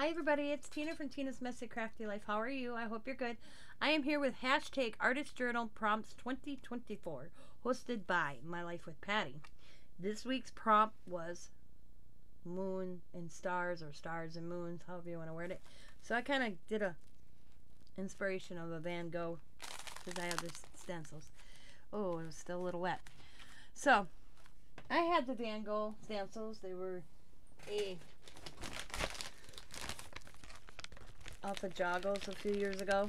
Hi everybody, it's Tina from Tina's Messy Crafty Life. How are you? I hope you're good. I am here with hashtag Artist Journal Prompts 2024, hosted by My Life with Patti. This week's prompt was moon and stars, or stars and moons, however you want to word it. So I kind of did a inspiration of a Van Gogh because I have the stencils. Oh, it was still a little wet. So I had the Van Gogh stencils. They were off of Joggles a few years ago.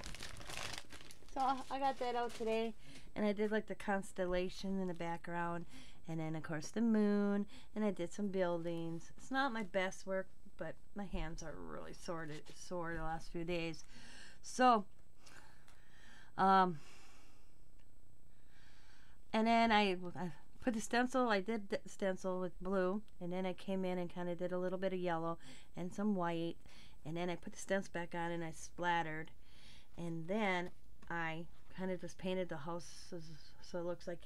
So I got that out today, and I did like the constellation in the background, and then of course the moon, and I did some buildings. It's not my best work, but my hands are really sore the last few days. So and then I put the stencil, I did the stencil with blue, and then I came in and kind of did a little bit of yellow and some white, and then I put the stencil back on and I splattered, and then I kind of just painted the houses so it looks like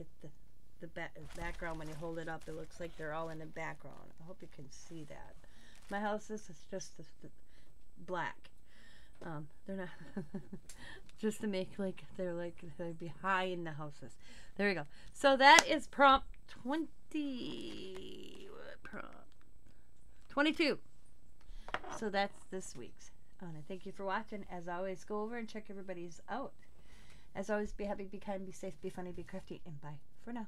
the background. When you hold it up, it looks like they're all in the background. I hope you can see that. My houses is just the black. They're not just to make like they'd be high in the houses. There we go. So that is prompt 22. So that's this week's. I want to thank you for watching. As always, go over and check everybody's out. As always, be happy, be kind, be safe, be funny, be crafty, and bye for now.